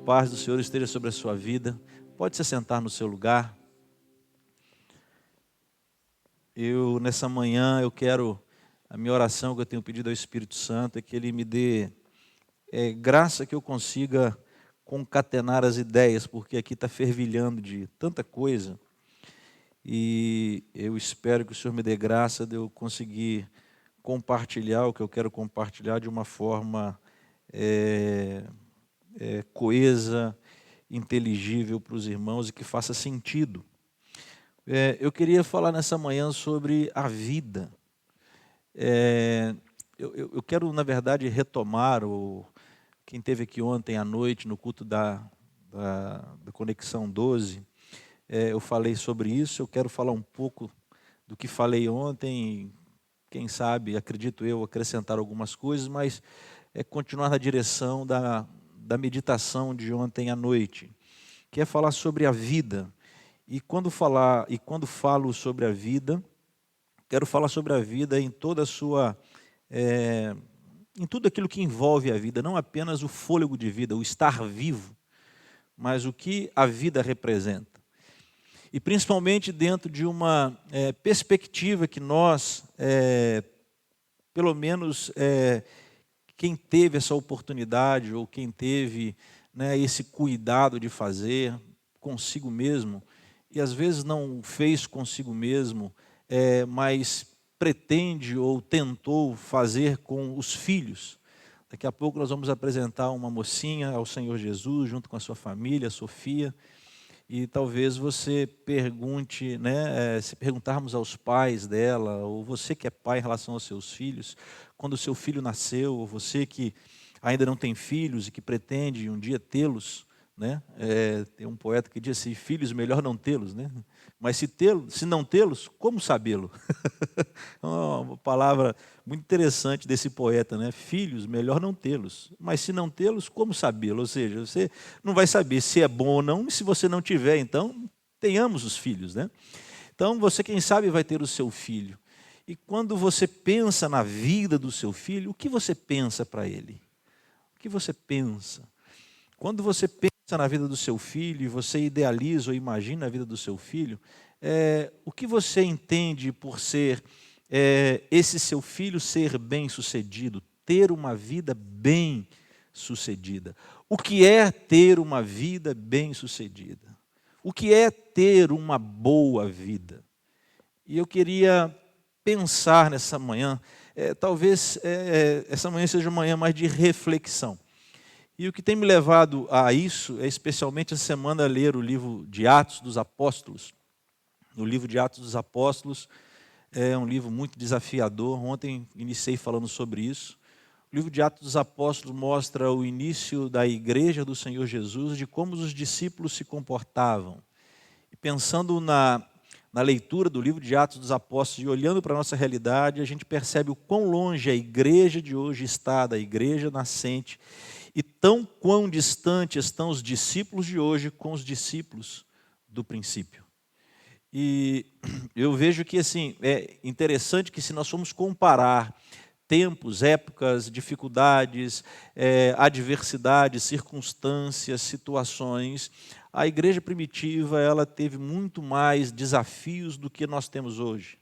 paz do Senhor esteja sobre a sua vida. Pode se sentar no seu lugar. Nessa manhã, a minha oração que eu tenho pedido ao Espírito Santo é que Ele me dê graça que eu consiga concatenar as ideias, porque aqui está fervilhando de tanta coisa. E eu espero que o Senhor me dê graça de eu conseguir compartilhar o que eu quero compartilhar de uma forma coesa, inteligível para os irmãos e que faça sentido. Eu queria falar nessa manhã sobre a vida. Eu quero, na verdade, retomar quem esteve aqui ontem à noite no culto da Conexão 12. Eu falei sobre isso, eu quero falar um pouco do que falei ontem, quem sabe, acredito eu, acrescentar algumas coisas, mas continuar na direção da meditação de ontem à noite, que é falar sobre a vida. E quando falo sobre a vida, quero falar sobre a vida em toda a sua, em tudo aquilo que envolve a vida, não apenas o fôlego de vida, o estar vivo, mas o que a vida representa. E principalmente dentro de uma perspectiva que nós, pelo menos quem teve essa oportunidade ou quem teve esse cuidado de fazer consigo mesmo, e às vezes não fez consigo mesmo, mas pretende ou tentou fazer com os filhos. Daqui a pouco nós vamos apresentar uma mocinha ao Senhor Jesus, junto com a sua família, a Sofia, e talvez você pergunte, se perguntarmos aos pais dela, ou você que é pai em relação aos seus filhos, quando o seu filho nasceu, ou você que ainda não tem filhos e que pretende um dia tê-los, tem um poeta que diz assim, filhos melhor não tê-los, mas se não tê-los, como sabê-lo? É uma palavra muito interessante desse poeta, filhos melhor não tê-los, mas se não tê-los, como sabê-lo? Ou seja, você não vai saber se é bom ou não, e se você não tiver, então tenhamos os filhos, Então você, quem sabe, vai ter o seu filho, e quando você pensa na vida do seu filho, o que você pensa para ele? O que você pensa? Quando você pensa na vida do seu filho, e você idealiza ou imagina a vida do seu filho, o que você entende por ser esse seu filho ser bem-sucedido, ter uma vida bem-sucedida? O que é ter uma vida bem-sucedida? O que é ter uma boa vida? E eu queria pensar nessa manhã, talvez essa manhã seja uma manhã mais de reflexão. E o que tem me levado a isso é especialmente essa semana ler o livro de Atos dos Apóstolos. No livro de Atos dos Apóstolos é um livro muito desafiador. Ontem iniciei falando sobre isso. O livro de Atos dos Apóstolos mostra o início da igreja do Senhor Jesus, de como os discípulos se comportavam. E pensando na leitura do livro de Atos dos Apóstolos e olhando para a nossa realidade, a gente percebe o quão longe a igreja de hoje está da igreja nascente e quão distante estão os discípulos de hoje com os discípulos do princípio. E eu vejo que assim, é interessante que se nós formos comparar tempos, épocas, dificuldades, adversidades, circunstâncias, situações, a igreja primitiva ela teve muito mais desafios do que nós temos hoje.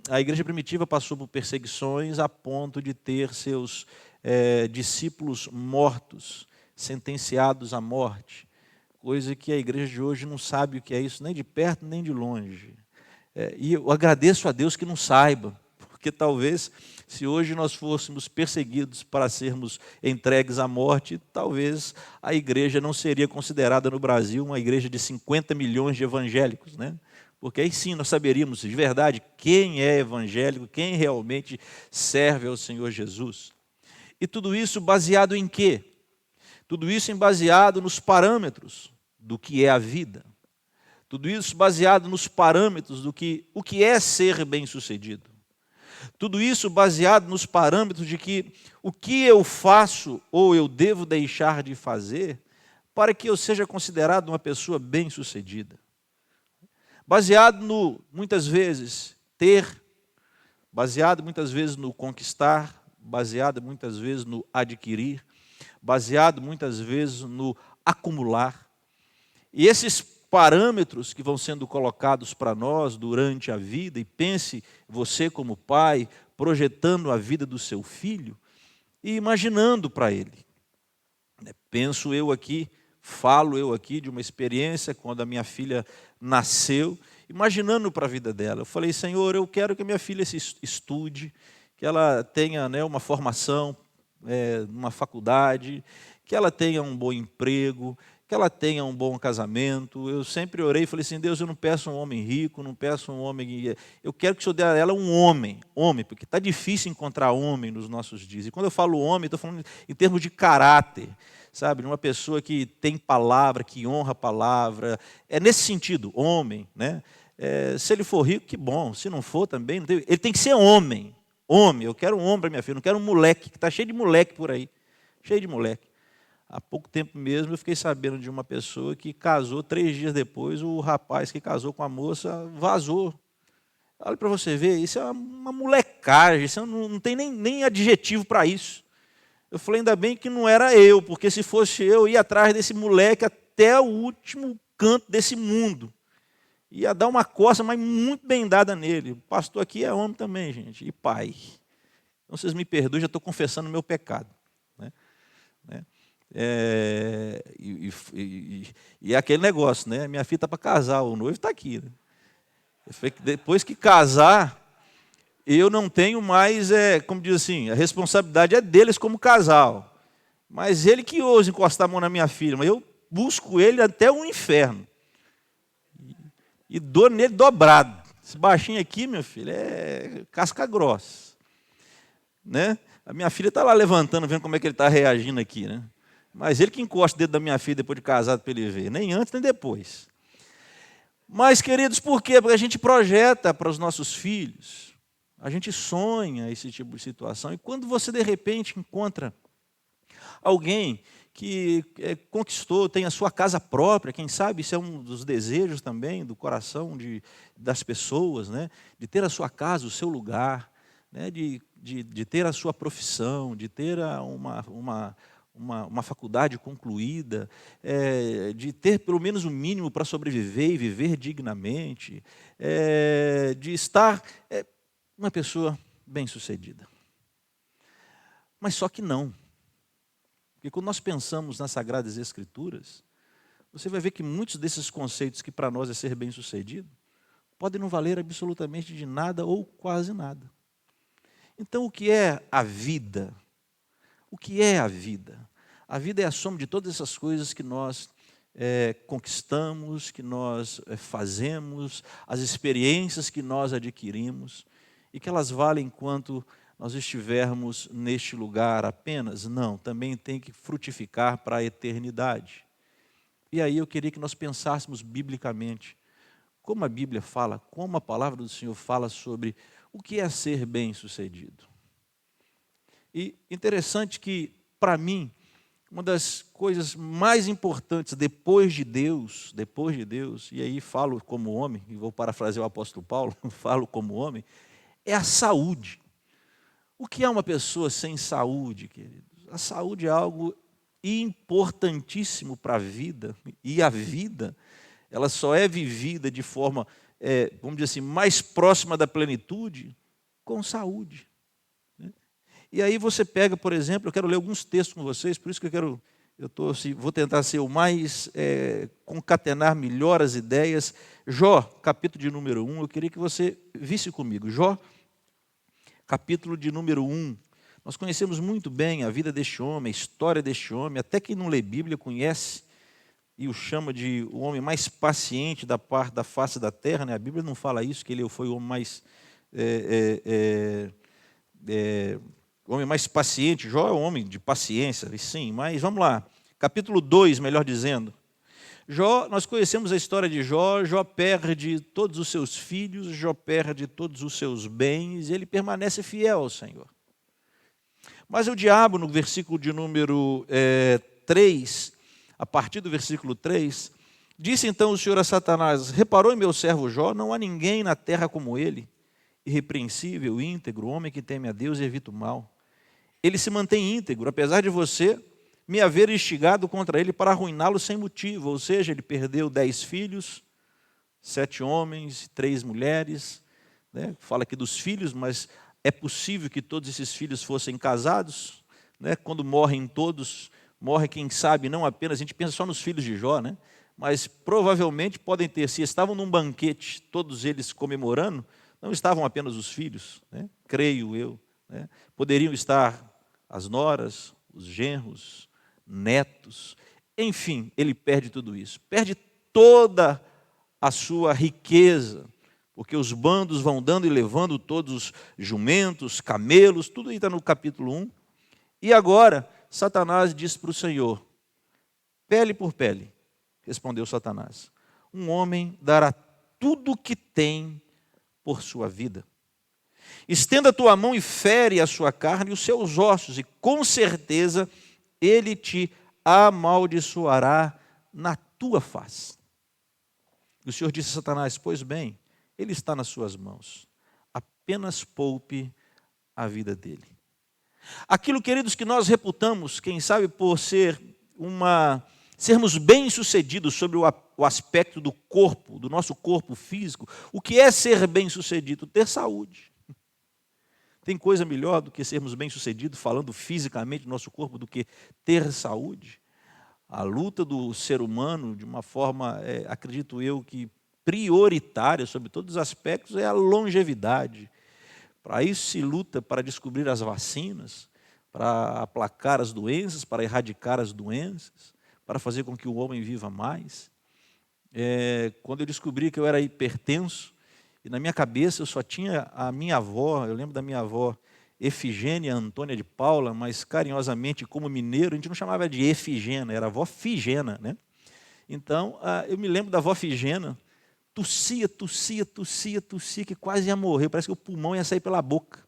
A igreja primitiva passou por perseguições a ponto de ter seus discípulos mortos, sentenciados à morte, coisa que a igreja de hoje não sabe o que é isso, nem de perto nem de longe. E eu agradeço a Deus que não saiba, porque talvez se hoje nós fôssemos perseguidos para sermos entregues à morte, talvez a igreja não seria considerada no Brasil uma igreja de 50 milhões de evangélicos, Porque aí sim nós saberíamos de verdade quem é evangélico, quem realmente serve ao Senhor Jesus. E tudo isso baseado em quê? Tudo isso baseado nos parâmetros do que é a vida. Tudo isso baseado nos parâmetros do que o que é ser bem-sucedido. Tudo isso baseado nos parâmetros de que o que eu faço ou eu devo deixar de fazer para que eu seja considerado uma pessoa bem-sucedida. Baseado no, muitas vezes, ter, baseado muitas vezes no conquistar, baseado muitas vezes no adquirir, baseado muitas vezes no acumular. E esses parâmetros que vão sendo colocados para nós durante a vida, e pense você como pai, projetando a vida do seu filho e imaginando para ele. Penso eu aqui, falo eu aqui de uma experiência quando a minha filha nasceu, imaginando para a vida dela. Eu falei, Senhor, eu quero que a minha filha se estude, que ela tenha, né, uma formação numa faculdade, que ela tenha um bom emprego, que ela tenha um bom casamento. Eu sempre orei e falei assim, Deus, eu não peço um homem rico, não peço um homem... Eu quero que o Senhor dê a ela um homem, porque está difícil encontrar homem nos nossos dias. E quando eu falo homem, estou falando em termos de caráter, sabe? Uma pessoa que tem palavra, que honra a palavra. É nesse sentido, homem, né? Se ele for rico, que bom. Se não for também, não tem... Ele tem que ser homem. Homem, eu quero um homem para minha filha, não quero um moleque, que está cheio de moleque por aí. Cheio de moleque. Há pouco tempo mesmo eu fiquei sabendo de uma pessoa que casou, 3 dias depois, o rapaz que casou com a moça vazou. Olha para você ver, isso é uma molecagem, isso não tem nem adjetivo para isso. Eu falei, ainda bem que não era eu, porque se fosse eu ia atrás desse moleque até o último canto desse mundo. Ia dar uma coça, mas muito bem dada nele. O pastor aqui é homem também, gente, e pai. Então vocês me perdoem, já estou confessando o meu pecado. Né? E é aquele negócio, né? Minha filha está para casar, o noivo está aqui. Né? Depois que casar, eu não tenho mais, como diz assim, a responsabilidade é deles como casal. Mas ele que ousa encostar a mão na minha filha, mas eu busco ele até o inferno. E dou nele dobrado. Esse baixinho aqui, meu filho, é casca grossa. Né? A minha filha está lá levantando, vendo como é que ele está reagindo aqui, né? Mas ele que encosta o dedo da minha filha depois de casado para ele ver. Nem antes, nem depois. Mas, queridos, por quê? Porque a gente projeta para os nossos filhos. A gente sonha esse tipo de situação. E quando você, de repente, encontra alguém que conquistou, tem a sua casa própria, quem sabe isso é um dos desejos também do coração das pessoas, né? De ter a sua casa, o seu lugar, né? De ter a sua profissão, de ter uma faculdade concluída, de ter pelo menos o mínimo para sobreviver e viver dignamente, de estar uma pessoa bem-sucedida. Mas só que não. Porque quando nós pensamos nas Sagradas Escrituras, você vai ver que muitos desses conceitos que para nós é ser bem-sucedido, podem não valer absolutamente de nada ou quase nada. Então, o que é a vida? O que é a vida? A vida é a soma de todas essas coisas que nós conquistamos, que nós fazemos, as experiências que nós adquirimos, e que elas valem enquanto nós estivermos neste lugar apenas? Não, também tem que frutificar para a eternidade. E aí eu queria que nós pensássemos biblicamente, como a Bíblia fala, como a palavra do Senhor fala sobre o que é ser bem-sucedido. E interessante que, para mim, uma das coisas mais importantes depois de Deus, e aí falo como homem, e vou parafrasear o apóstolo Paulo, falo como homem, é a saúde. O que é uma pessoa sem saúde, queridos? A saúde é algo importantíssimo para a vida, e a vida, ela só é vivida de forma, vamos dizer assim, mais próxima da plenitude, com saúde. Né? E aí você pega, por exemplo, eu quero ler alguns textos com vocês, por isso que vou tentar ser o mais, concatenar melhor as ideias. Jó, capítulo de número 1, eu queria que você visse comigo. Jó, capítulo de número 1. Nós conhecemos muito bem a vida deste homem, a história deste homem, até quem não lê Bíblia conhece e o chama de o homem mais paciente da face da terra. Né? A Bíblia não fala isso, que ele foi o homem mais, o homem mais paciente. Jó é um homem de paciência, sim, mas vamos lá. Capítulo 2, melhor dizendo. Jó, nós conhecemos a história de Jó. Jó perde todos os seus filhos, Jó perde todos os seus bens, e ele permanece fiel ao Senhor. Mas o diabo, no versículo de número 3, a partir do versículo 3, disse então o Senhor a Satanás: reparou em meu servo Jó? Não há ninguém na terra como ele, irrepreensível, íntegro, homem que teme a Deus e evita o mal. Ele se mantém íntegro, apesar de você me haver instigado contra ele para arruiná-lo sem motivo. Ou seja, ele perdeu 10 filhos, 7 homens e 3 mulheres. Né? Fala aqui dos filhos, mas é possível que todos esses filhos fossem casados. Né? Quando morrem todos, morre quem sabe, não apenas, a gente pensa só nos filhos de Jó, né? Mas provavelmente podem ter, se estavam num banquete, todos eles comemorando, não estavam apenas os filhos, né? Creio eu. Né? Poderiam estar as noras, os genros, netos, enfim, ele perde tudo isso, perde toda a sua riqueza, porque os bandos vão dando e levando todos os jumentos, camelos, tudo isso está no capítulo 1. E agora, Satanás diz para o Senhor, pele por pele, respondeu Satanás, um homem dará tudo o que tem por sua vida. Estenda a tua mão e fere a sua carne e os seus ossos, e com certeza ele te amaldiçoará na tua face. E o Senhor disse a Satanás, pois bem, ele está nas suas mãos, apenas poupe a vida dele. Aquilo, queridos, que nós reputamos, quem sabe por sermos bem-sucedidos sobre o aspecto do corpo, do nosso corpo físico, o que é ser bem-sucedido? Ter saúde. Tem coisa melhor do que sermos bem-sucedidos falando fisicamente do nosso corpo do que ter saúde? A luta do ser humano, de uma forma, acredito eu, que prioritária sobre todos os aspectos, é a longevidade. Para isso se luta para descobrir as vacinas, para aplacar as doenças, para erradicar as doenças, para fazer com que o homem viva mais. Quando eu descobri que eu era hipertenso, e na minha cabeça eu só tinha a minha avó, eu lembro da minha avó, Efigênia Antônia de Paula, mas carinhosamente, como mineiro, a gente não chamava de Efigena, era avó Figena, né? Então, eu me lembro da avó Figena, tossia, que quase ia morrer, parece que o pulmão ia sair pela boca.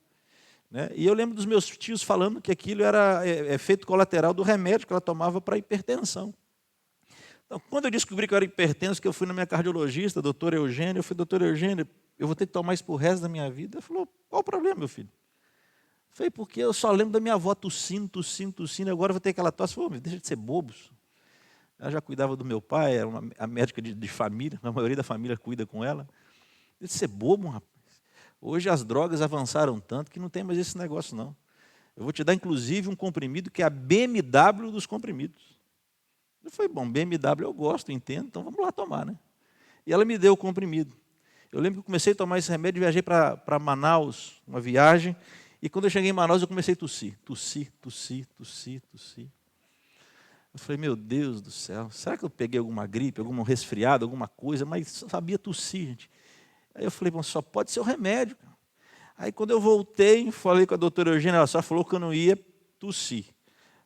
Né? E eu lembro dos meus tios falando que aquilo era efeito colateral do remédio que ela tomava para hipertensão. Então, quando eu descobri que eu era hipertenso, que eu fui na minha cardiologista, doutora Eugênia, eu falei, doutora Eugênia, eu vou ter que tomar isso para o resto da minha vida? Ela falou, qual o problema, meu filho? Eu falei, porque eu só lembro da minha avó tossindo, agora eu vou ter aquela tosse. Eu falei, deixa de ser bobos. Ela já cuidava do meu pai, era a médica de família, a maioria da família cuida com ela. Deixa de ser bobo, rapaz. Hoje as drogas avançaram tanto que não tem mais esse negócio, não. Eu vou te dar, inclusive, um comprimido que é a BMW dos comprimidos. Eu falei, bom, BMW eu gosto, entendo, então vamos lá tomar, né? E ela me deu o comprimido. Eu lembro que eu comecei a tomar esse remédio, viajei para Manaus, uma viagem, e quando eu cheguei em Manaus eu comecei a tossir. Eu falei, meu Deus do céu, será que eu peguei alguma gripe, algum resfriado, alguma coisa, mas sabia tossir, gente. Aí eu falei, bom, só pode ser o remédio. Aí quando eu voltei, falei com a doutora Eugênia, ela só falou que eu não ia tossir.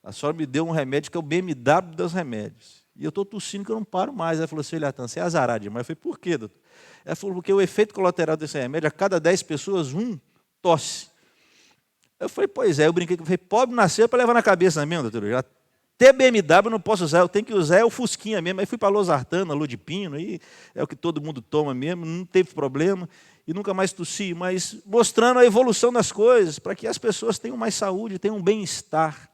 A senhora me deu um remédio que é o BMW dos remédios. E eu estou tossindo que eu não paro mais. Ela falou assim, Eliatan, você é azarado demais. Eu falei, por quê, doutor? Ela falou, porque o efeito colateral desse remédio, a cada 10 pessoas, tosse. Eu falei, pois é, eu brinquei, eu falei, pobre nasceu para levar na cabeça mesmo, doutor. Até BMW eu não posso usar, eu tenho que usar o Fusquinha mesmo. Aí fui para Losartana, Lodipino, aí é o que todo mundo toma mesmo, não teve problema, e nunca mais tossi, mas mostrando a evolução das coisas, para que as pessoas tenham mais saúde, tenham bem-estar.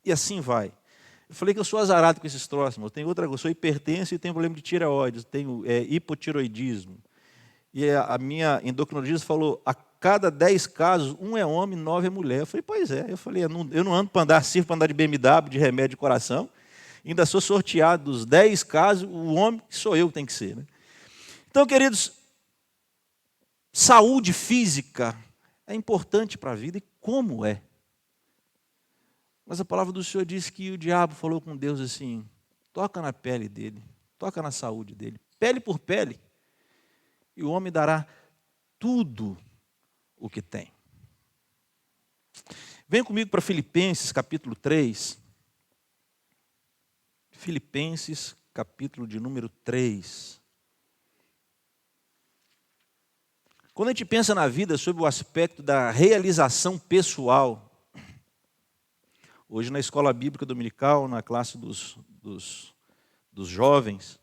E assim vai. Eu falei que eu sou azarado com esses troços, eu tenho outra coisa, eu sou hipertenso e tenho problema de tireoide, tenho hipotiroidismo. E a minha endocrinologista falou, a cada 10 casos, 1 é homem, 9 é mulher. Eu falei, pois é. Eu falei, eu não ando para andar assim, para andar de BMW, de remédio de coração. Ainda sou sorteado dos 10 casos, o homem que sou eu que tem que ser. Né? Então, queridos, saúde física é importante para a vida, e como é? Mas a palavra do Senhor diz que o diabo falou com Deus assim, toca na pele dele, toca na saúde dele, pele por pele, e o homem dará tudo o que tem. Venha comigo para Filipenses, capítulo 3. Filipenses, capítulo de número 3. Quando a gente pensa na vida sob o aspecto da realização pessoal, hoje na escola bíblica dominical, na classe dos jovens,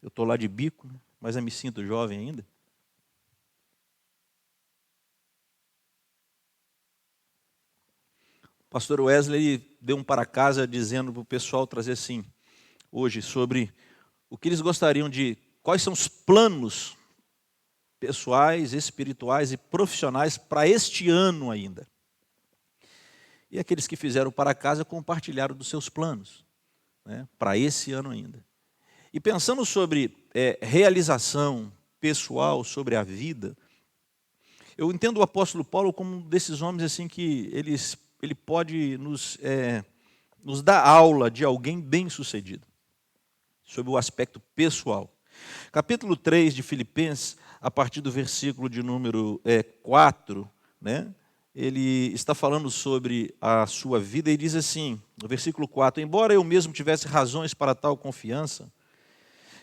eu estou lá de bico, mas eu me sinto jovem ainda. O pastor Wesley dei um para casa dizendo para o pessoal trazer assim, hoje, sobre o que eles gostariam de, quais são os planos pessoais, espirituais e profissionais para este ano ainda. E aqueles que fizeram para casa compartilharam dos seus planos, né, para esse ano ainda. E pensando sobre realização pessoal, sobre a vida, eu entendo o apóstolo Paulo como um desses homens assim que ele pode nos dar aula de alguém bem-sucedido, sobre o aspecto pessoal. Capítulo 3 de Filipenses, a partir do versículo de número 4, né, ele está falando sobre a sua vida e diz assim, no versículo 4, embora eu mesmo tivesse razões para tal confiança,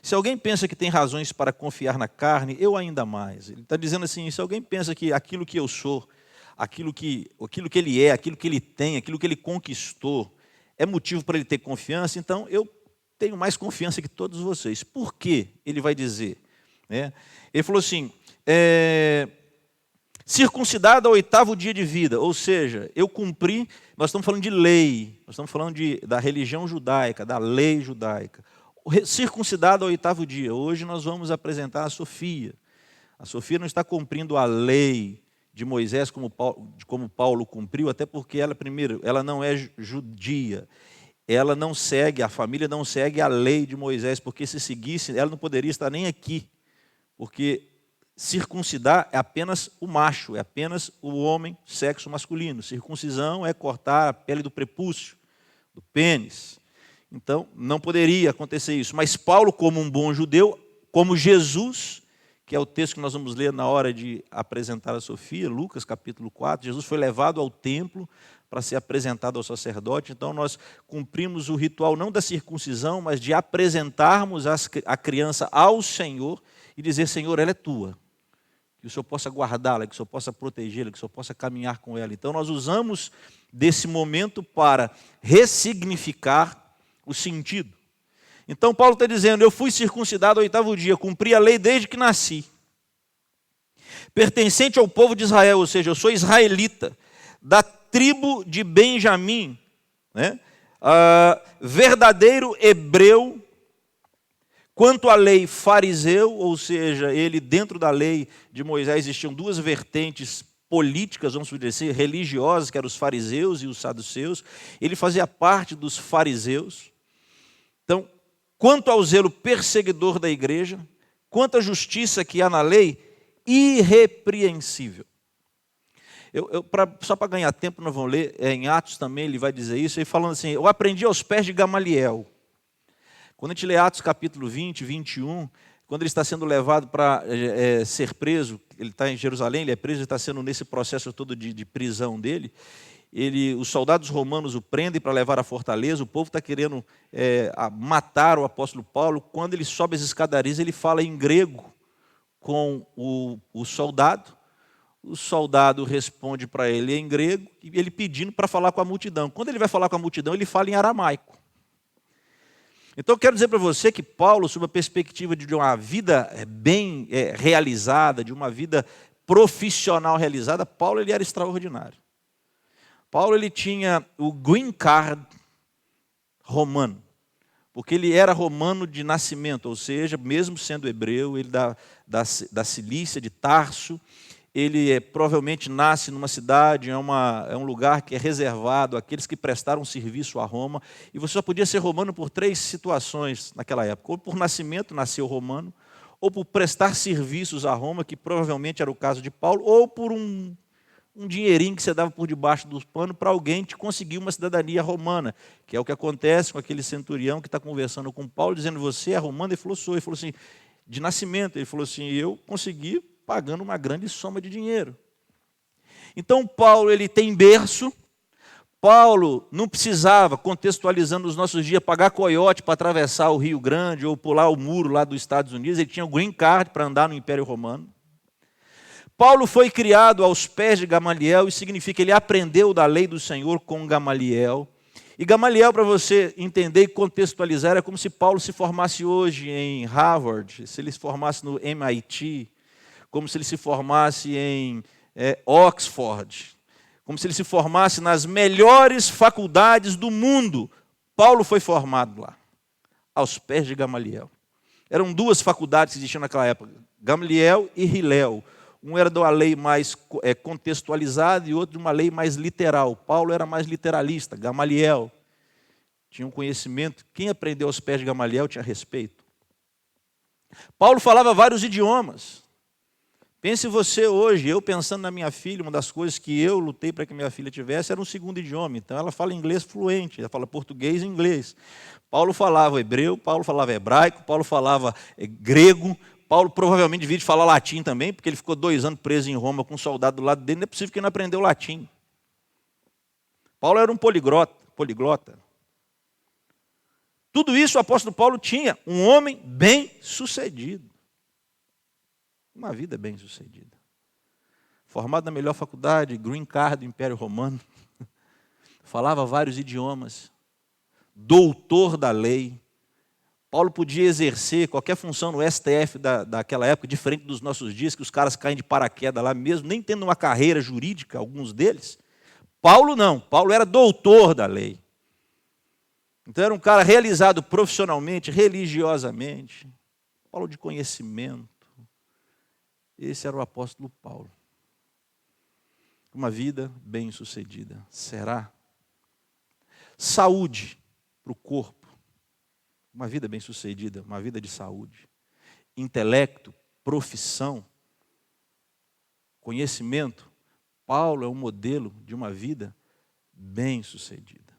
se alguém pensa que tem razões para confiar na carne, eu ainda mais. Ele está dizendo assim, se alguém pensa que aquilo que eu sou, aquilo que ele é, aquilo que ele tem, aquilo que ele conquistou, é motivo para ele ter confiança, então eu tenho mais confiança que todos vocês. Por quê? Ele vai dizer. Né? Ele falou assim, circuncidado ao 8º dia de vida, ou seja, eu cumpri, nós estamos falando de lei, nós estamos falando da religião judaica, da lei judaica. Circuncidado ao 8º dia, hoje nós vamos apresentar a Sofia. A Sofia não está cumprindo a lei de Moisés como Paulo cumpriu, até porque ela, primeiro, ela não é judia, ela não segue, a família não segue a lei de Moisés, porque se seguisse, ela não poderia estar nem aqui, porque circuncidar é apenas o macho, é apenas o homem, sexo masculino. Circuncisão é cortar a pele do prepúcio, do pênis. Então, não poderia acontecer isso. Mas Paulo, como um bom judeu, como Jesus, que é o texto que nós vamos ler na hora de apresentar a Sofia, Lucas capítulo 4, Jesus foi levado ao templo para ser apresentado ao sacerdote. Então, nós cumprimos o ritual não da circuncisão, mas de apresentarmos a criança ao Senhor e dizer, Senhor, ela é tua. Que o Senhor possa guardá-la, que o Senhor possa protegê-la, que o Senhor possa caminhar com ela. Então, nós usamos desse momento para ressignificar o sentido. Então Paulo está dizendo, eu fui circuncidado ao 8º dia, cumpri a lei desde que nasci. Pertencente ao povo de Israel, ou seja, eu sou israelita, da tribo de Benjamim, né? Verdadeiro hebreu, quanto à lei fariseu, ou seja, ele dentro da lei de Moisés existiam duas vertentes políticas, vamos dizer, religiosas, que eram os fariseus e os saduceus. Ele fazia parte dos fariseus. Então, quanto ao zelo perseguidor da igreja, quanto à justiça que há na lei, irrepreensível. Só para ganhar tempo, nós vamos ler, em Atos também ele vai dizer isso, ele falando assim, eu aprendi aos pés de Gamaliel. Quando a gente lê Atos capítulo 20, 21, quando ele está sendo levado para ser preso, ele está em Jerusalém, ele é preso, ele está sendo nesse processo todo de prisão dele, os soldados romanos o prendem para levar à fortaleza, o povo está querendo matar o apóstolo Paulo. Quando ele sobe as escadarias, ele fala em grego com o soldado responde para ele em grego, e ele pedindo para falar com a multidão. Quando ele vai falar com a multidão, ele fala em aramaico. Então eu quero dizer para você que Paulo, sob a perspectiva de uma vida bem realizada, de uma vida profissional realizada, Paulo ele era extraordinário. Paulo ele tinha o green card romano, porque ele era romano de nascimento, ou seja, mesmo sendo hebreu, ele da Cilícia, de Tarso, ele provavelmente nasce numa cidade, é um lugar que é reservado àqueles que prestaram serviço a Roma, e você só podia ser romano por 3 situações naquela época, ou por nascimento, nasceu romano, ou por prestar serviços a Roma, que provavelmente era o caso de Paulo, ou por um dinheirinho que você dava por debaixo dos panos para alguém te conseguir uma cidadania romana, que é o que acontece com aquele centurião que está conversando com Paulo, dizendo, você é romano? Ele falou, sou. Ele falou assim, de nascimento. Ele falou assim, eu consegui pagando uma grande soma de dinheiro. Então Paulo ele tem berço. Paulo não precisava, contextualizando os nossos dias, pagar coiote para atravessar o Rio Grande ou pular o muro lá dos Estados Unidos. Ele tinha o green card para andar no Império Romano. Paulo foi criado aos pés de Gamaliel, e significa que ele aprendeu da lei do Senhor com Gamaliel. E Gamaliel, para você entender e contextualizar, é como se Paulo se formasse hoje em Harvard, se ele se formasse no MIT, como se ele se formasse em Oxford, como se ele se formasse nas melhores faculdades do mundo. Paulo foi formado lá, aos pés de Gamaliel. Eram duas faculdades que existiam naquela época, Gamaliel e Hilel. Um era de uma lei mais contextualizada e outro de uma lei mais literal. Paulo era mais literalista, Gamaliel tinha um conhecimento. Quem aprendeu aos pés de Gamaliel tinha respeito. Paulo falava vários idiomas. Pense você hoje, eu pensando na minha filha, uma das coisas que eu lutei para que minha filha tivesse era um segundo idioma. Então ela fala inglês fluente, ela fala português e inglês. Paulo falava hebreu, Paulo falava hebraico, Paulo falava grego, Paulo provavelmente devia falar latim também, porque ele ficou 2 anos preso em Roma com um soldado do lado dele, não é possível que ele não aprendeu latim. Paulo era um poliglota. Tudo isso o apóstolo Paulo tinha, um homem bem-sucedido. Uma vida bem-sucedida. Formado na melhor faculdade, green card do Império Romano. Falava vários idiomas. Doutor da lei. Paulo podia exercer qualquer função no STF daquela época, diferente dos nossos dias, que os caras caem de paraquedas lá mesmo, nem tendo uma carreira jurídica, alguns deles. Paulo não, Paulo era doutor da lei. Então era um cara realizado profissionalmente, religiosamente. Paulo de conhecimento. Esse era o apóstolo Paulo. Uma vida bem-sucedida. Será? Saúde para o corpo. Uma vida bem-sucedida, uma vida de saúde. Intelecto, profissão, conhecimento. Paulo é um modelo de uma vida bem-sucedida.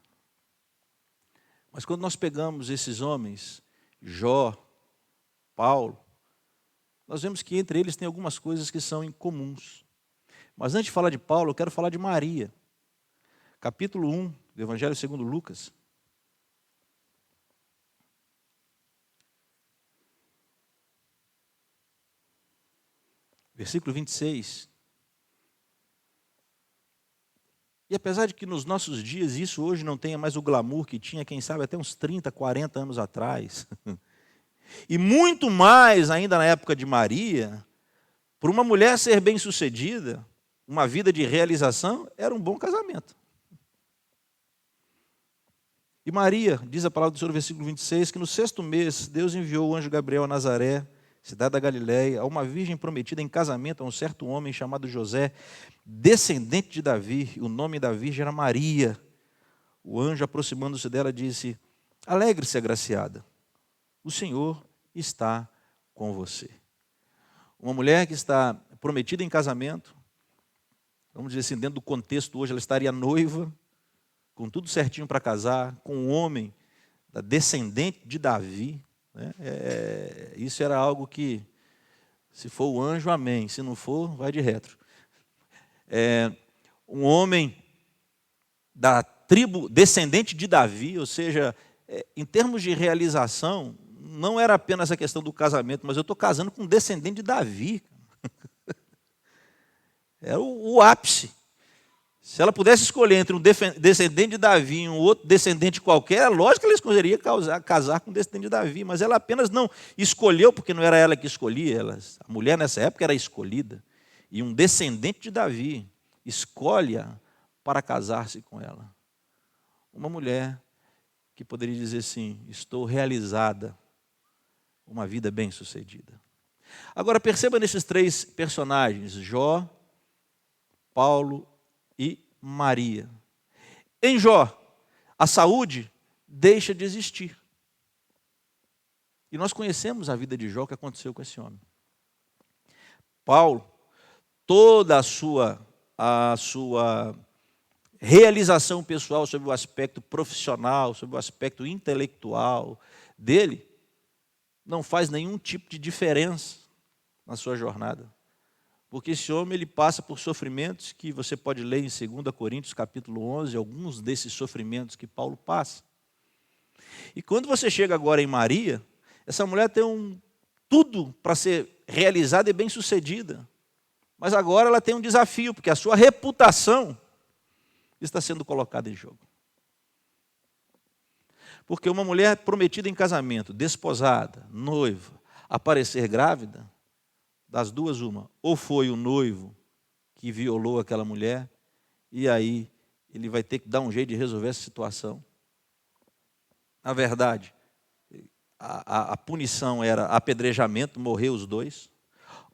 Mas quando nós pegamos esses homens, Jó, Paulo, nós vemos que entre eles tem algumas coisas que são incomuns. Mas antes de falar de Paulo, eu quero falar de Maria. Capítulo 1 do Evangelho segundo Lucas. Versículo 26. E apesar de que nos nossos dias isso hoje não tenha mais o glamour que tinha, quem sabe, até uns 30, 40 anos atrás, e muito mais ainda na época de Maria, para uma mulher ser bem-sucedida, uma vida de realização, era um bom casamento. E Maria, diz a palavra do Senhor no versículo 26, que no 6º mês Deus enviou o anjo Gabriel a Nazaré, cidade da Galileia, a uma virgem prometida em casamento a um certo homem chamado José, descendente de Davi. O nome da virgem era Maria. O anjo, aproximando-se dela, disse: alegre-se, agraciada, o Senhor está com você. Uma mulher que está prometida em casamento, vamos dizer assim, dentro do contexto hoje, ela estaria noiva, com tudo certinho para casar, com um homem descendente de Davi. Né? Isso era algo que, se for o anjo, amém. Se não for, vai de retro. Um homem da tribo descendente de Davi, ou seja, em termos de realização, não era apenas a questão do casamento, mas eu estou casando com um descendente de Davi. Era o ápice. Se ela pudesse escolher entre um descendente de Davi e um outro descendente qualquer, é lógico que ela escolheria casar com um descendente de Davi, mas ela apenas não escolheu, porque não era ela que escolhia, a mulher nessa época era escolhida, e um descendente de Davi escolhe-a para casar-se com ela. Uma mulher que poderia dizer assim: estou realizada, uma vida bem-sucedida. Agora perceba nesses 3 personagens, Jó, Paulo e Maria. Em Jó, a saúde deixa de existir. E nós conhecemos a vida de Jó, o que aconteceu com esse homem. Paulo, toda a sua realização pessoal sobre o aspecto profissional, sobre o aspecto intelectual dele, não faz nenhum tipo de diferença na sua jornada. Porque esse homem ele passa por sofrimentos que você pode ler em 2 Coríntios capítulo 11, alguns desses sofrimentos que Paulo passa. E quando você chega agora em Maria, essa mulher tem tudo para ser realizada e bem-sucedida. Mas agora ela tem um desafio, porque a sua reputação está sendo colocada em jogo. Porque uma mulher prometida em casamento, desposada, noiva, aparecer grávida, das duas uma, ou foi o noivo que violou aquela mulher e aí ele vai ter que dar um jeito de resolver essa situação. Na verdade, a punição era apedrejamento, morrer os dois.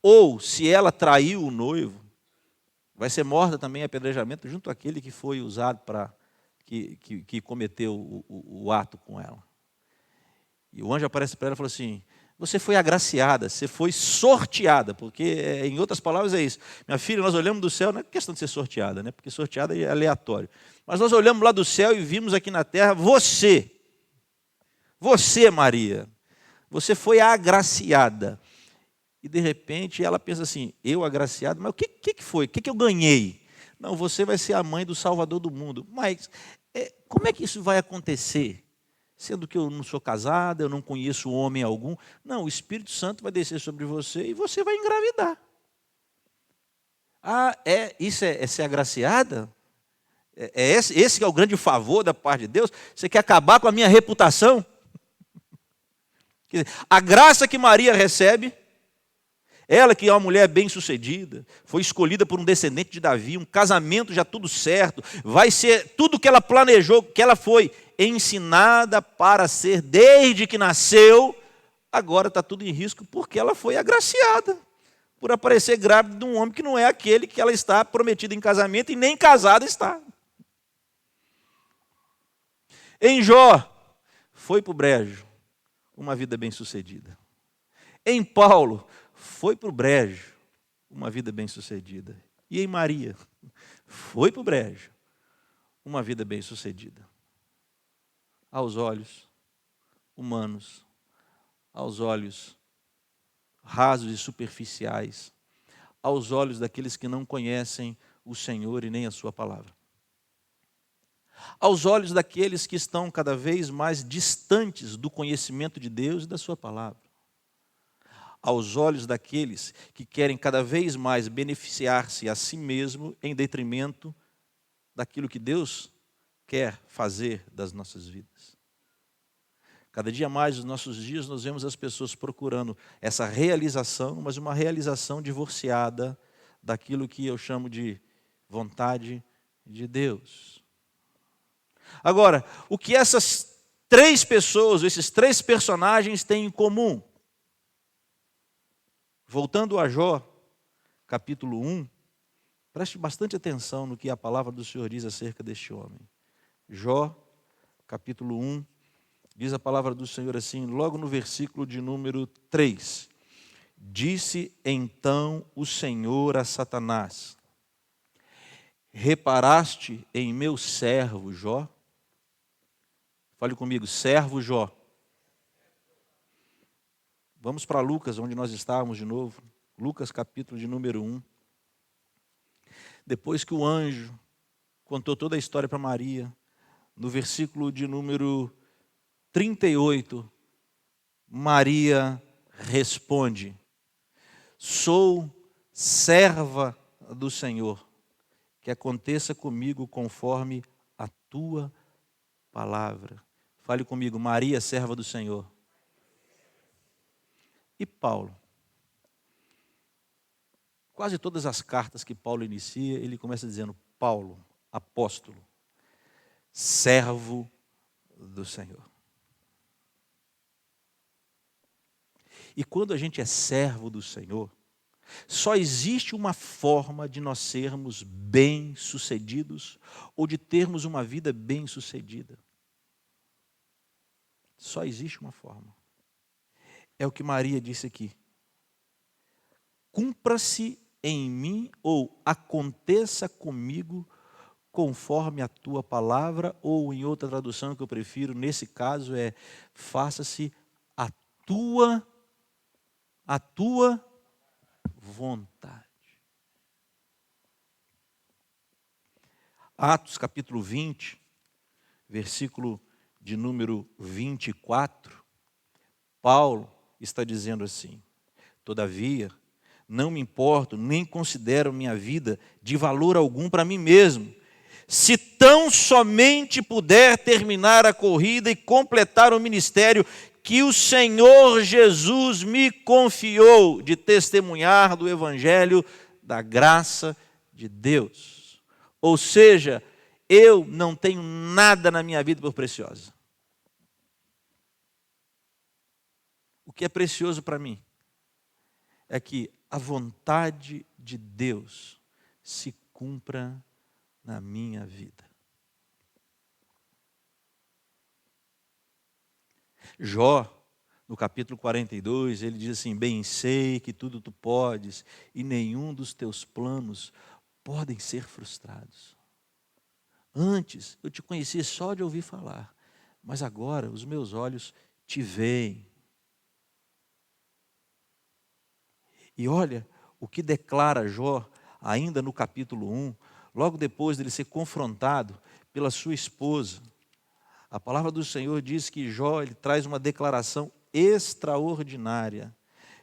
Ou, se ela traiu o noivo, vai ser morta também apedrejamento junto àquele que foi usado para que cometeu o ato com ela. E o anjo aparece para ela e falou assim: você foi agraciada, você foi sorteada, porque em outras palavras é isso. Minha filha, nós olhamos do céu, não é questão de ser sorteada, né? Porque sorteada é aleatório. Mas nós olhamos lá do céu e vimos aqui na terra você, Maria, você foi agraciada. E de repente ela pensa assim: eu agraciada? Mas o que foi? O que eu ganhei? Não, você vai ser a mãe do Salvador do mundo. Mas como é que isso vai acontecer? Sendo que eu não sou casada, eu não conheço homem algum. Não, o Espírito Santo vai descer sobre você e você vai engravidar. Ah, isso é ser agraciada? Esse que é o grande favor da parte de Deus? Você quer acabar com a minha reputação? Quer dizer, a graça que Maria recebe, ela que é uma mulher bem-sucedida, foi escolhida por um descendente de Davi, um casamento já tudo certo, vai ser tudo que ela planejou, que ela foi ensinada para ser desde que nasceu, agora está tudo em risco porque ela foi agraciada por aparecer grávida de um homem que não é aquele que ela está prometida em casamento e nem casada está. Em Jó, foi para o brejo, uma vida bem-sucedida. Em Paulo, foi para o brejo, uma vida bem-sucedida. E em Maria, foi para o brejo, uma vida bem-sucedida. Aos olhos humanos, aos olhos rasos e superficiais, aos olhos daqueles que não conhecem o Senhor e nem a sua palavra. Aos olhos daqueles que estão cada vez mais distantes do conhecimento de Deus e da sua palavra. Aos olhos daqueles que querem cada vez mais beneficiar-se a si mesmo em detrimento daquilo que Deus quer fazer das nossas vidas. Cada dia mais, nos nossos dias, nós vemos as pessoas procurando essa realização, mas uma realização divorciada daquilo que eu chamo de vontade de Deus. Agora, o que essas três pessoas, esses três personagens têm em comum? Voltando a Jó, capítulo 1, preste bastante atenção no que a palavra do Senhor diz acerca deste homem. Jó, capítulo 1, diz a palavra do Senhor assim, logo no versículo de número 3. Disse então o Senhor a Satanás: reparaste em meu servo Jó? Fale comigo, servo Jó. Vamos para Lucas, onde nós estávamos de novo. Lucas, capítulo de número 1. Depois que o anjo contou toda a história para Maria, no versículo de número 38, Maria responde: sou serva do Senhor, que aconteça comigo conforme a tua palavra. Fale comigo, Maria, serva do Senhor. E Paulo? Quase todas as cartas que Paulo inicia, ele começa dizendo: Paulo, apóstolo, servo do Senhor. E quando a gente é servo do Senhor, só existe uma forma de nós sermos bem-sucedidos ou de termos uma vida bem-sucedida. Só existe uma forma. É o que Maria disse aqui. Cumpra-se em mim ou aconteça comigo conforme a tua palavra, ou em outra tradução que eu prefiro, nesse caso é faça-se a tua vontade. Atos capítulo 20, versículo de número 24, Paulo está dizendo assim: todavia, não me importo, nem considero minha vida de valor algum para mim mesmo, se tão somente puder terminar a corrida e completar o ministério que o Senhor Jesus me confiou de testemunhar do Evangelho da graça de Deus. Ou seja, eu não tenho nada na minha vida por preciosa. O que é precioso para mim é que a vontade de Deus se cumpra na minha vida. Jó, no capítulo 42, ele diz assim: bem sei que tudo tu podes e nenhum dos teus planos podem ser frustrados. Antes eu te conhecia só de ouvir falar, mas agora os meus olhos te veem. E olha o que declara Jó, ainda no capítulo 1, logo depois dele ser confrontado pela sua esposa. A palavra do Senhor diz que Jó ele traz uma declaração extraordinária.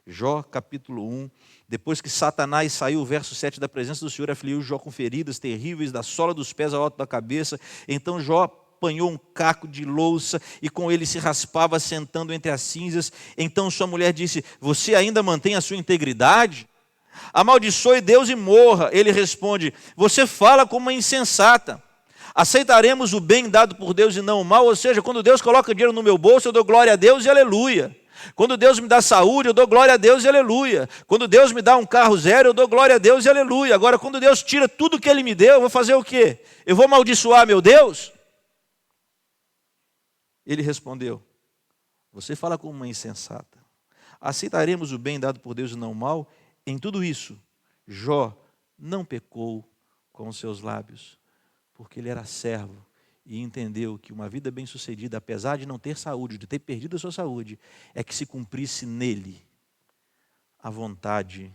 Jó capítulo 1, depois que Satanás saiu, verso 7, da presença do Senhor, afligiu Jó com feridas terríveis, da sola dos pés ao alto da cabeça. Então Jó apanhou um caco de louça e com ele se raspava sentando entre as cinzas. Então sua mulher disse: você ainda mantém a sua integridade? Amaldiçoe Deus e morra. Ele responde: você fala como uma insensata. Aceitaremos o bem dado por Deus e não o mal, ou seja, quando Deus coloca dinheiro no meu bolso, eu dou glória a Deus e aleluia. Quando Deus me dá saúde, eu dou glória a Deus e aleluia. Quando Deus me dá um carro zero, eu dou glória a Deus e aleluia. Agora, quando Deus tira tudo que Ele me deu, eu vou fazer o quê? Eu vou amaldiçoar meu Deus? Ele respondeu: você fala como uma insensata. Aceitaremos o bem dado por Deus e não o mal? Em tudo isso, Jó não pecou com os seus lábios, porque ele era servo e entendeu que uma vida bem-sucedida, apesar de não ter saúde, de ter perdido a sua saúde, é que se cumprisse nele a vontade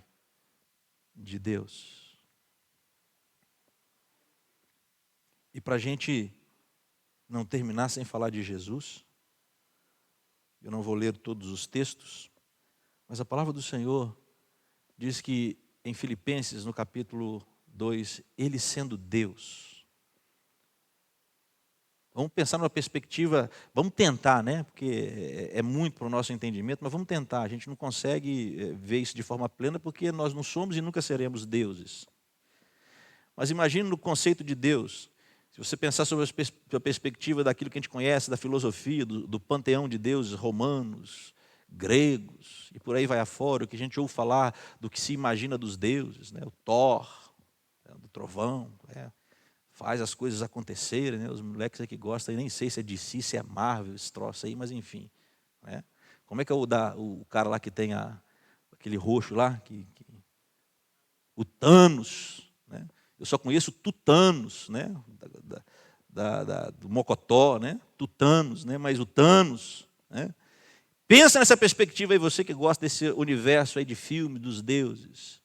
de Deus. E para a gente não terminar sem falar de Jesus, eu não vou ler todos os textos, mas a palavra do Senhor diz que em Filipenses, no capítulo 2, ele sendo Deus. Vamos pensar numa perspectiva, vamos tentar, né? Porque é muito para o nosso entendimento, mas vamos tentar. A gente não consegue ver isso de forma plena porque nós não somos e nunca seremos deuses. Mas imagine no conceito de Deus. Se você pensar sobre a perspectiva daquilo que a gente conhece, da filosofia, do panteão de deuses romanos, gregos, e por aí vai afora, o que a gente ouve falar do que se imagina dos deuses, né? O Thor, do trovão, faz as coisas acontecerem, né? Os moleques aí que gostam, eu nem sei se é DC, se é Marvel, esse troço aí, mas enfim. Né? Como é que é o cara lá que tem aquele roxo lá? O Thanos, né? Eu só conheço Tutanos, né? Do Mocotó, né? Tutanos, né? Mas o Thanos, né? Pensa nessa perspectiva aí, você que gosta desse universo aí de filme, dos deuses.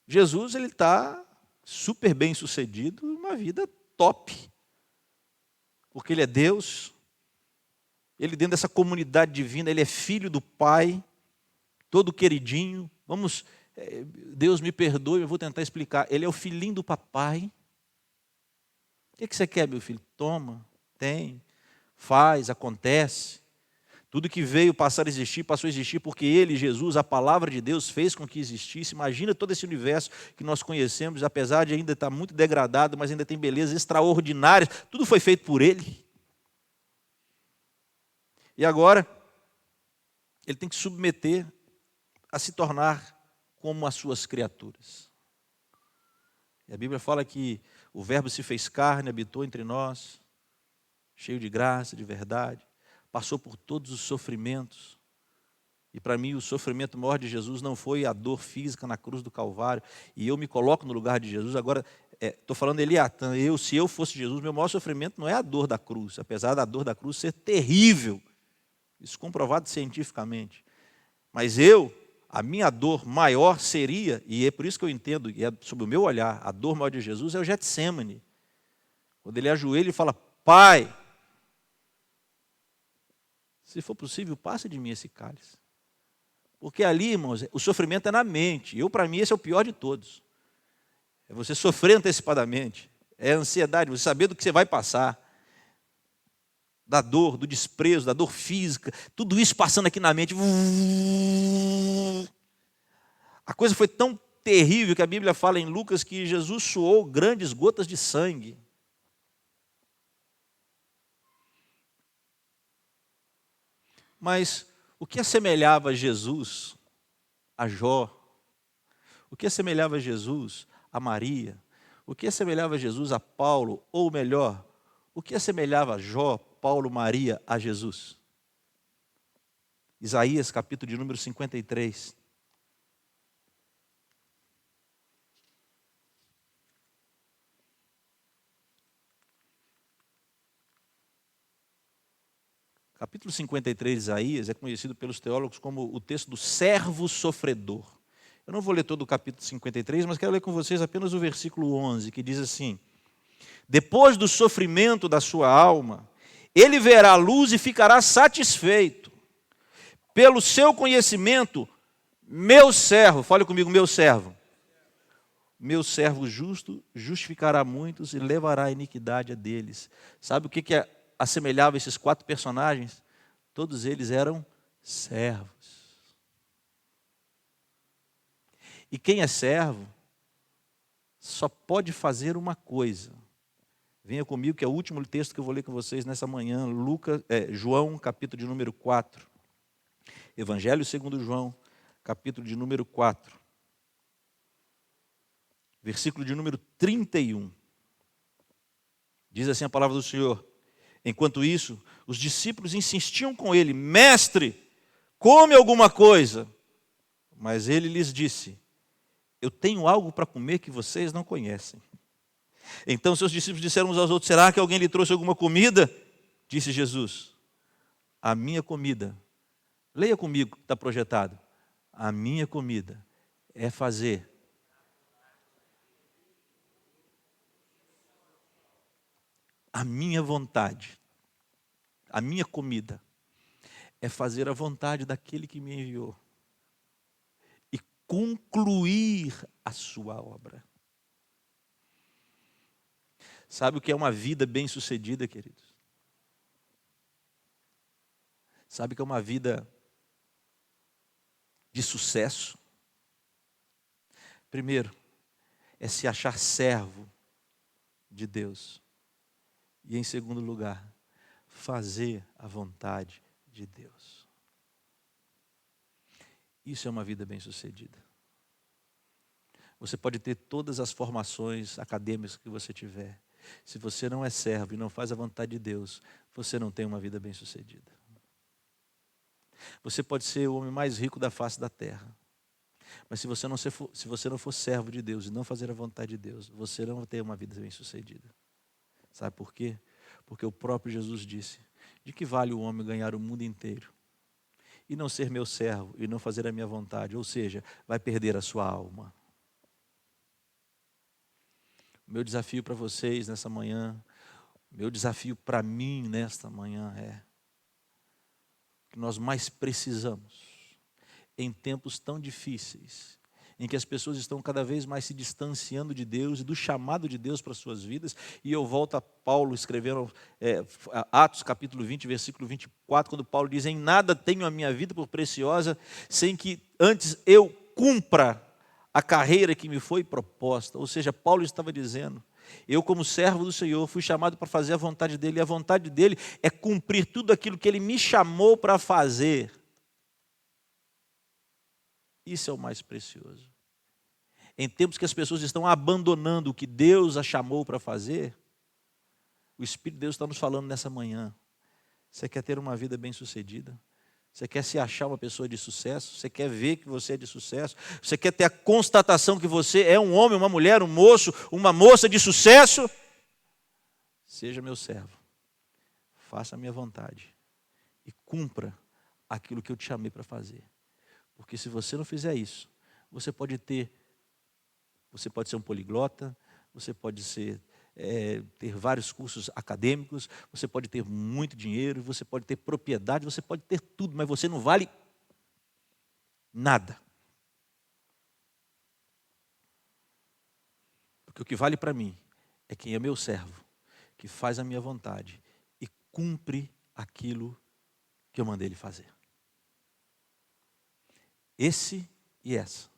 Jesus, ele está super bem sucedido, uma vida top. Porque ele é Deus, ele dentro dessa comunidade divina, ele é filho do Pai, todo queridinho. Deus me perdoe, eu vou tentar explicar. Ele é o filhinho do papai. O que você quer, meu filho? Toma, tem, faz, acontece. Tudo que veio passar a existir, passou a existir porque Ele, Jesus, a palavra de Deus, fez com que existisse. Imagina todo esse universo que nós conhecemos, apesar de ainda estar muito degradado, mas ainda tem belezas extraordinárias. Tudo foi feito por Ele. E agora, Ele tem que submeter a se tornar como as suas criaturas. E a Bíblia fala que o Verbo se fez carne, habitou entre nós, cheio de graça, de verdade. Passou por todos os sofrimentos. E para mim o sofrimento maior de Jesus não foi a dor física na cruz do Calvário. E eu me coloco no lugar de Jesus. Agora, estou falando Eliatan, se eu fosse Jesus, meu maior sofrimento não é a dor da cruz. Apesar da dor da cruz ser terrível. Isso comprovado cientificamente. Mas a minha dor maior seria, e é por isso que eu entendo, e é sob o meu olhar, a dor maior de Jesus é o Getsemane. Quando ele ajoelha e fala: Pai, se for possível, passe de mim esse cálice. Porque ali, irmãos, o sofrimento é na mente. Para mim, esse é o pior de todos. É você sofrer antecipadamente. É a ansiedade, você saber do que você vai passar. Da dor, do desprezo, da dor física. Tudo isso passando aqui na mente. A coisa foi tão terrível que a Bíblia fala em Lucas que Jesus suou grandes gotas de sangue. Mas o que assemelhava Jesus a Jó? O que assemelhava Jesus a Maria? O que assemelhava Jesus a Paulo? Ou melhor, o que assemelhava Jó, Paulo, Maria a Jesus? Isaías, capítulo de número 53. Capítulo 53 de Isaías é conhecido pelos teólogos como o texto do servo sofredor. Eu não vou ler todo o capítulo 53, mas quero ler com vocês apenas o versículo 11, que diz assim: depois do sofrimento da sua alma, ele verá a luz e ficará satisfeito. Pelo seu conhecimento, meu servo, fale comigo, meu servo justo justificará muitos e levará a iniquidade a deles. Sabe o que assemelhava esses 4 personagens? Todos eles eram servos. E quem é servo só pode fazer uma coisa. Venha comigo, que é o último texto que eu vou ler com vocês nessa manhã, João, capítulo de número 4. Evangelho segundo João, capítulo de número 4. Versículo de número 31. Diz assim a palavra do Senhor: enquanto isso, os discípulos insistiam com ele: mestre, come alguma coisa. Mas ele lhes disse: eu tenho algo para comer que vocês não conhecem. Então seus discípulos disseram uns aos outros: será que alguém lhe trouxe alguma comida? Disse Jesus: a minha comida, leia comigo que está projetado, a minha comida é fazer a minha vontade. A minha comida é fazer a vontade daquele que me enviou e concluir a sua obra. Sabe o que é uma vida bem-sucedida, queridos? Sabe o que é uma vida de sucesso? Primeiro, é se achar servo de Deus. E em segundo lugar, fazer a vontade de Deus. Isso é uma vida bem-sucedida. Você pode ter todas as formações acadêmicas que você tiver. Se você não é servo e não faz a vontade de Deus, você não tem uma vida bem-sucedida. Você pode ser o homem mais rico da face da terra. Mas se você não for servo de Deus e não fazer a vontade de Deus, você não vai ter uma vida bem-sucedida. Sabe por quê? Porque o próprio Jesus disse: de que vale o homem ganhar o mundo inteiro e não ser meu servo e não fazer a minha vontade? Ou seja, vai perder a sua alma. O meu desafio para vocês nessa manhã, o meu desafio para mim nesta manhã é que nós mais precisamos, em tempos tão difíceis, em que as pessoas estão cada vez mais se distanciando de Deus e do chamado de Deus para as suas vidas. E eu volto a Paulo escrevendo Atos capítulo 20, versículo 24, quando Paulo diz: em nada tenho a minha vida por preciosa, sem que antes eu cumpra a carreira que me foi proposta. Ou seja, Paulo estava dizendo: eu, como servo do Senhor, fui chamado para fazer a vontade dEle, e a vontade dEle é cumprir tudo aquilo que Ele me chamou para fazer. Isso é o mais precioso. Em tempos que as pessoas estão abandonando o que Deus a chamou para fazer, o Espírito de Deus está nos falando nessa manhã: você quer ter uma vida bem-sucedida? Você quer se achar uma pessoa de sucesso? Você quer ver que você é de sucesso? Você quer ter a constatação que você é um homem, uma mulher, um moço, uma moça de sucesso? Seja meu servo, faça a minha vontade e cumpra aquilo que eu te chamei para fazer. Porque se você não fizer isso, você pode ser um poliglota, você pode ter vários cursos acadêmicos, você pode ter muito dinheiro, você pode ter propriedade, você pode ter tudo, mas você não vale nada. Porque o que vale para mim é quem é meu servo, que faz a minha vontade e cumpre aquilo que eu mandei ele fazer. Esse e essa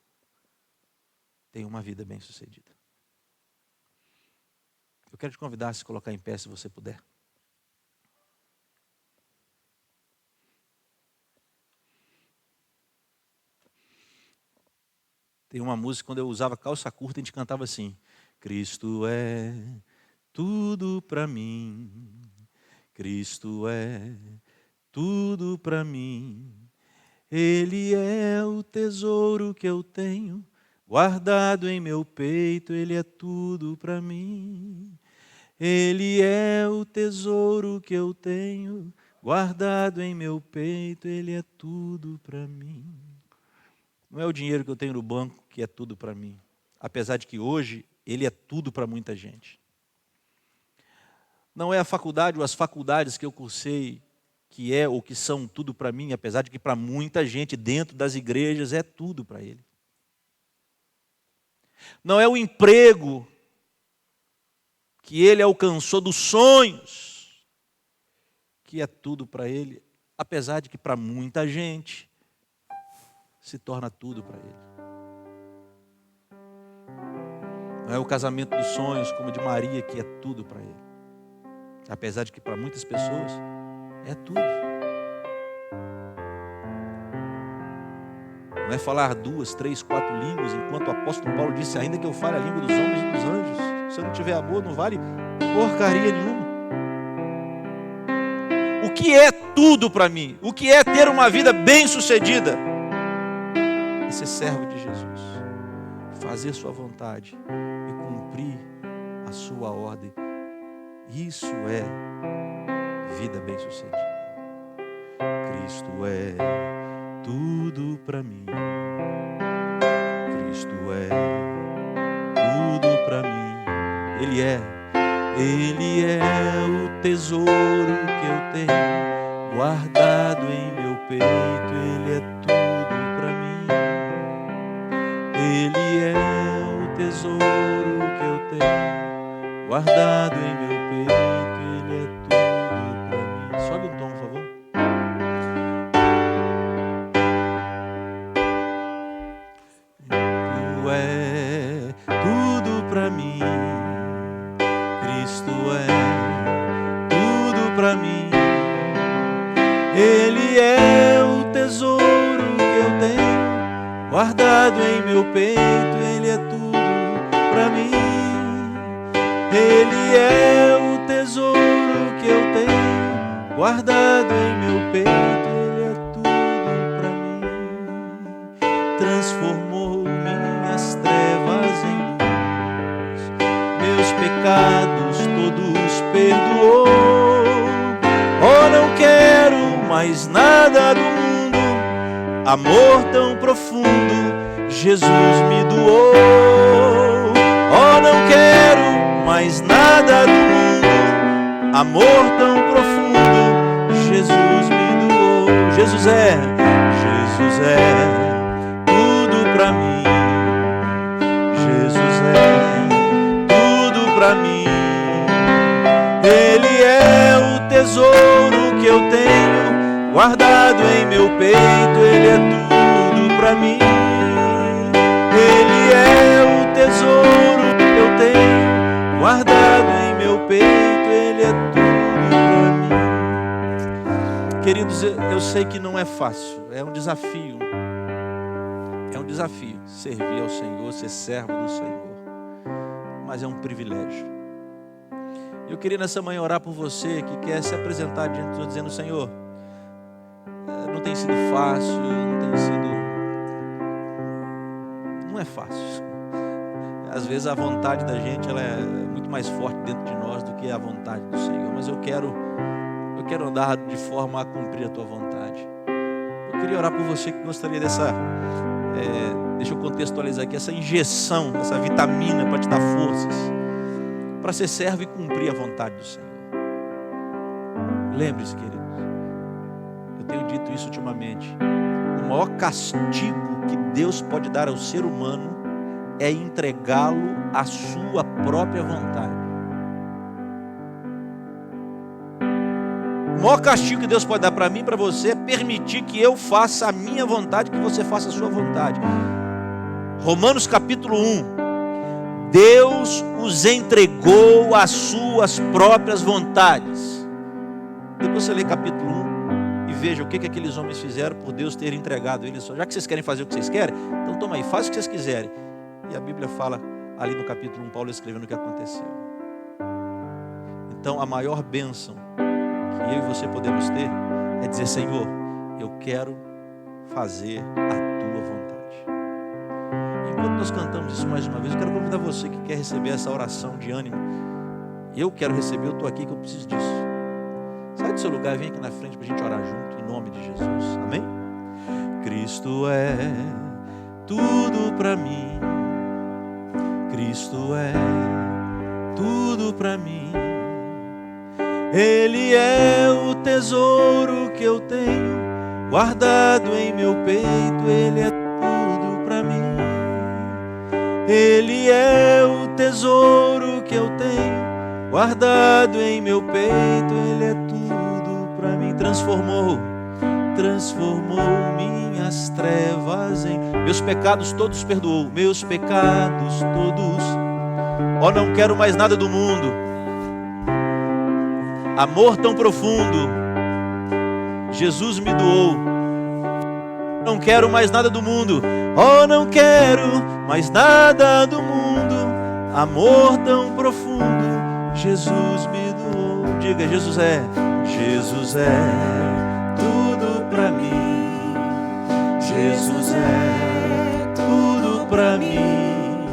tem uma vida bem-sucedida. Eu quero te convidar a se colocar em pé, se você puder. Tem uma música, quando eu usava calça curta, a gente cantava assim: Cristo é tudo para mim, Cristo é tudo para mim. Ele é o tesouro que eu tenho, guardado em meu peito, Ele é tudo para mim. Ele é o tesouro que eu tenho, guardado em meu peito, Ele é tudo para mim. Não é o dinheiro que eu tenho no banco que é tudo para mim, apesar de que hoje ele é tudo para muita gente. Não é a faculdade ou as faculdades que eu cursei que é ou que são tudo para mim, apesar de que para muita gente dentro das igrejas é tudo para ele. Não é o emprego que ele alcançou dos sonhos que é tudo para ele, apesar de que para muita gente se torna tudo para ele. Não é o casamento dos sonhos como o de Maria que é tudo para ele, apesar de que para muitas pessoas é tudo. Não é falar 2, 3, 4 línguas, enquanto o apóstolo Paulo disse: ainda que eu fale a língua dos homens e dos anjos, se eu não tiver amor, não vale porcaria nenhuma. O que é tudo para mim? O que é ter uma vida bem-sucedida? É ser servo de Jesus, fazer sua vontade e cumprir a sua ordem. Isso é vida bem-sucedida. Cristo é tudo para mim. Cristo é tudo para mim. Ele é o tesouro que eu tenho, guardado em meu peito. Ele é tudo para mim. Ele é o tesouro que eu tenho, guardado em meu peito. Ele é tudo para mim. Sobe um tom, por favor. Tu é tudo para mim. Cristo é tudo para mim. Ele é o tesouro que eu tenho, guardado em meu peito. Ele é tudo para mim. Ele é o tesouro que eu tenho, guardado em meu peito. Ele é tudo para mim. Transformou minhas trevas em luz, meus pecados todos perdoou. Oh, não quero mais nada do mundo, amor tão profundo Jesus me doou. Oh, não quero mais nada do mundo, amor tão profundo Jesus me doou. Jesus é tudo pra mim. Jesus é tudo pra mim. Ele é o tesouro que eu tenho, guardado em meu peito. Ele é tudo pra mim. Ele é o tesouro que eu tenho, guardado em meu peito. Ele é tudo pra mim. Queridos, eu sei que não é fácil, é um desafio. É um desafio servir ao Senhor, ser servo do Senhor, mas é um privilégio. Eu queria nessa manhã orar por você que quer se apresentar diante de Deus, dizendo: Senhor, não tem sido fácil, não é fácil. Às vezes a vontade da gente ela é muito mais forte dentro de nós do que a vontade do Senhor, mas eu quero andar de forma a cumprir a tua vontade. Eu queria orar por você que gostaria dessa, deixa eu contextualizar aqui, essa injeção, essa vitamina para te dar forças, para ser servo e cumprir a vontade do Senhor. Lembre-se, queridos, eu tenho dito isso ultimamente: o maior castigo que Deus pode dar ao ser humano é entregá-lo à sua própria vontade. O maior castigo que Deus pode dar para mim e para você é permitir que eu faça a minha vontade, que você faça a sua vontade. Romanos capítulo 1. Deus os entregou às suas próprias vontades. Depois você lê capítulo 1 e veja o que aqueles homens fizeram por Deus ter entregado eles. Já que vocês querem fazer o que vocês querem, então toma aí, faz o que vocês quiserem. E a Bíblia fala ali no capítulo 1, Paulo escrevendo o que aconteceu. Então a maior bênção que eu e você podemos ter é dizer: Senhor, eu quero fazer a tua vontade. Enquanto nós cantamos isso mais uma vez, eu quero convidar você que quer receber essa oração de ânimo. Eu quero receber, eu estou aqui que eu preciso disso. Sai do seu lugar e vem aqui na frente para a gente orar junto, em nome de Jesus. Amém? Cristo é tudo para mim. Cristo é tudo para mim. Ele é o tesouro que eu tenho guardado em meu peito. Ele é tudo para mim. Ele é o tesouro que eu tenho guardado em meu peito. Ele é tudo para mim. Transformou minhas trevas em... Meus pecados todos perdoou. Meus pecados todos. Oh, não quero mais nada do mundo. Amor tão profundo Jesus me doou. Não quero mais nada do mundo. Oh, não quero mais nada do mundo. Amor tão profundo Jesus me doou. Diga: Jesus é tudo pra mim. Jesus é tudo pra mim.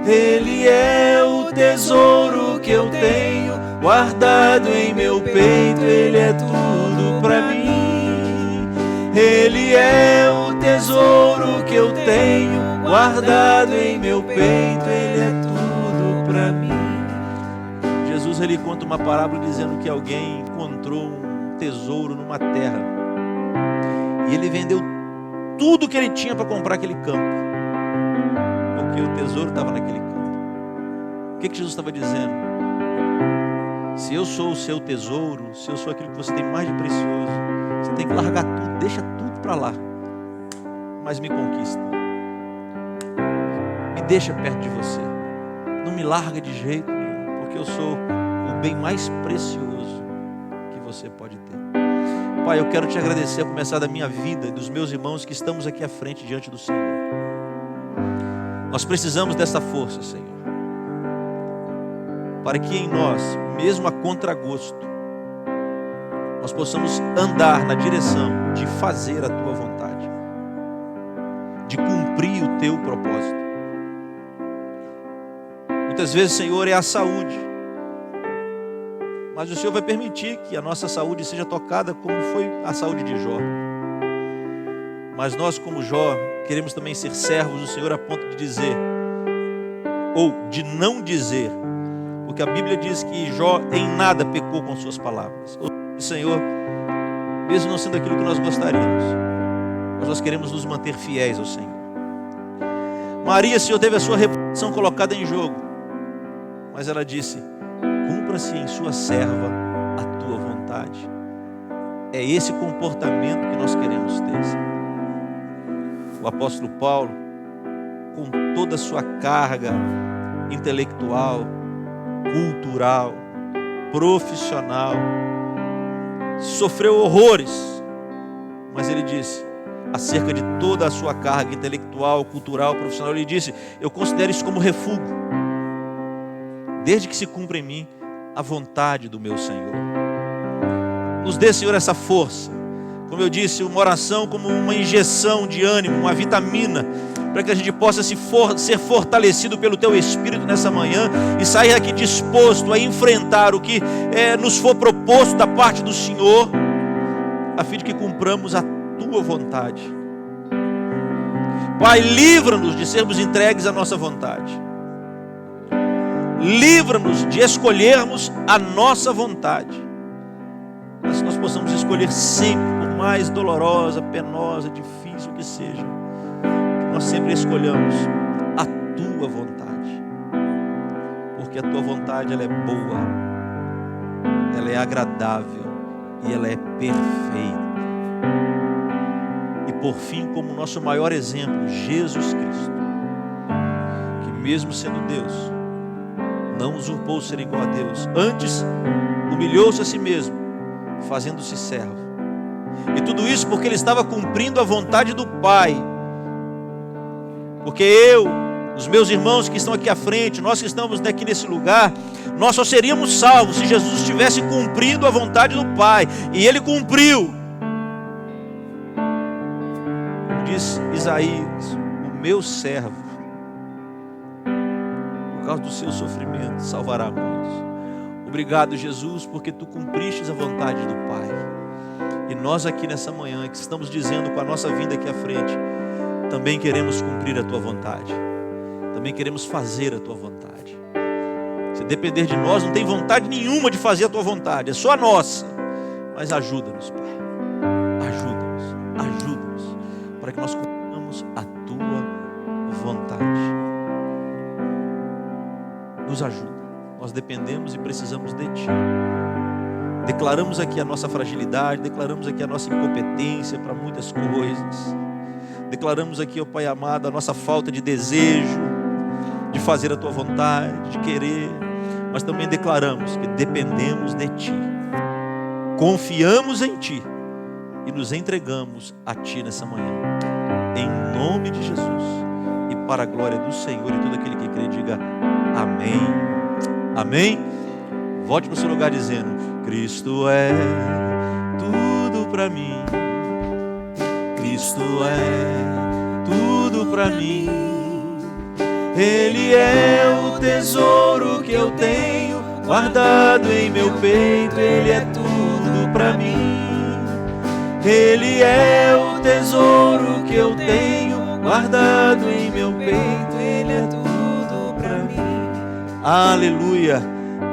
Ele é o tesouro que eu tenho guardado em meu peito. Ele é tudo pra mim. Ele é o tesouro que eu tenho guardado em meu peito. Ele é tudo pra mim. Jesus, ele conta uma parábola dizendo que alguém encontrou um tesouro numa terra e ele vendeu tudo que ele tinha para comprar aquele campo, porque o tesouro estava naquele campo. O que Jesus estava dizendo? Se eu sou o seu tesouro, se eu sou aquilo que você tem mais de precioso, você tem que largar tudo, deixa tudo para lá, mas me conquista, me deixa perto de você, não me larga de jeito nenhum, porque eu sou o bem mais precioso que você pode ter. Pai, eu quero te agradecer a começar da minha vida e dos meus irmãos que estamos aqui à frente diante do Senhor. Nós precisamos dessa força, Senhor, para que em nós, mesmo a contragosto, nós possamos andar na direção de fazer a tua vontade, de cumprir o teu propósito. Muitas vezes, Senhor, é a saúde, mas o Senhor vai permitir que a nossa saúde seja tocada como foi a saúde de Jó. Mas nós, como Jó, queremos também ser servos do Senhor a ponto de dizer, ou de não dizer, porque a Bíblia diz que Jó em nada pecou com suas palavras. O Senhor, mesmo não sendo aquilo que nós gostaríamos, mas nós queremos nos manter fiéis ao Senhor. Maria, Senhor, teve a sua reputação colocada em jogo, mas ela disse: cumpra-se em sua serva a tua vontade. É esse comportamento que nós queremos ter, Senhor. O apóstolo Paulo, com toda a sua carga intelectual, cultural, profissional, sofreu horrores, mas ele disse, acerca de toda a sua carga intelectual, cultural, profissional, ele disse: eu considero isso como refúgio, desde que se cumpra em mim a vontade do meu Senhor. Nos dê, Senhor, essa força, como eu disse, uma oração como uma injeção de ânimo, uma vitamina, para que a gente possa ser fortalecido pelo Teu Espírito nessa manhã e sair aqui disposto a enfrentar o que nos for proposto da parte do Senhor, a fim de que cumpramos a Tua vontade. Pai, livra-nos de sermos entregues à nossa vontade. Livra-nos de escolhermos a nossa vontade. Mas que nós possamos escolher sempre, por mais dolorosa, penosa, difícil que seja, que nós sempre escolhamos a Tua vontade. Porque a Tua vontade, ela é boa, ela é agradável e ela é perfeita. E por fim, como nosso maior exemplo, Jesus Cristo. mesmo sendo Deus, não usurpou ser igual a Deus. Antes, humilhou-se a si mesmo, fazendo-se servo. E tudo isso porque ele estava cumprindo a vontade do Pai. Porque eu, os meus irmãos que estão aqui à frente, nós que estamos aqui nesse lugar, nós só seríamos salvos se Jesus estivesse cumprindo a vontade do Pai. E ele cumpriu. Como diz Isaías, o meu servo, por causa do seu sofrimento, salvará muitos. Obrigado, Jesus, porque tu cumpriste a vontade do Pai. E nós aqui nessa manhã, que estamos dizendo com a nossa vinda aqui à frente, também queremos cumprir a tua vontade. Também queremos fazer a tua vontade. Se depender de nós, não tem vontade nenhuma de fazer a tua vontade, é só a nossa. Mas ajuda-nos, Pai. Ajuda-nos, para que nós cumpramos a tua vontade. Nos ajuda. Nós dependemos e precisamos de Ti. Declaramos aqui a nossa fragilidade, declaramos aqui a nossa incompetência para muitas coisas. Declaramos aqui, ó Pai amado, a nossa falta de desejo, de fazer a Tua vontade, de querer. Mas também declaramos que dependemos de Ti. Confiamos em Ti e nos entregamos a Ti nessa manhã. Em nome de Jesus e para a glória do Senhor, e todo aquele que crê diga amém. Amém? Volte para o seu lugar dizendo: Cristo é tudo para mim. Cristo é tudo para mim. Ele é o tesouro que eu tenho guardado em meu peito. Ele é tudo para mim. Ele é o tesouro que eu tenho guardado em meu peito. Ele é tudo para mim. Aleluia.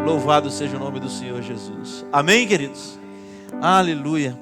Louvado seja o nome do Senhor Jesus. Amém, queridos? Aleluia.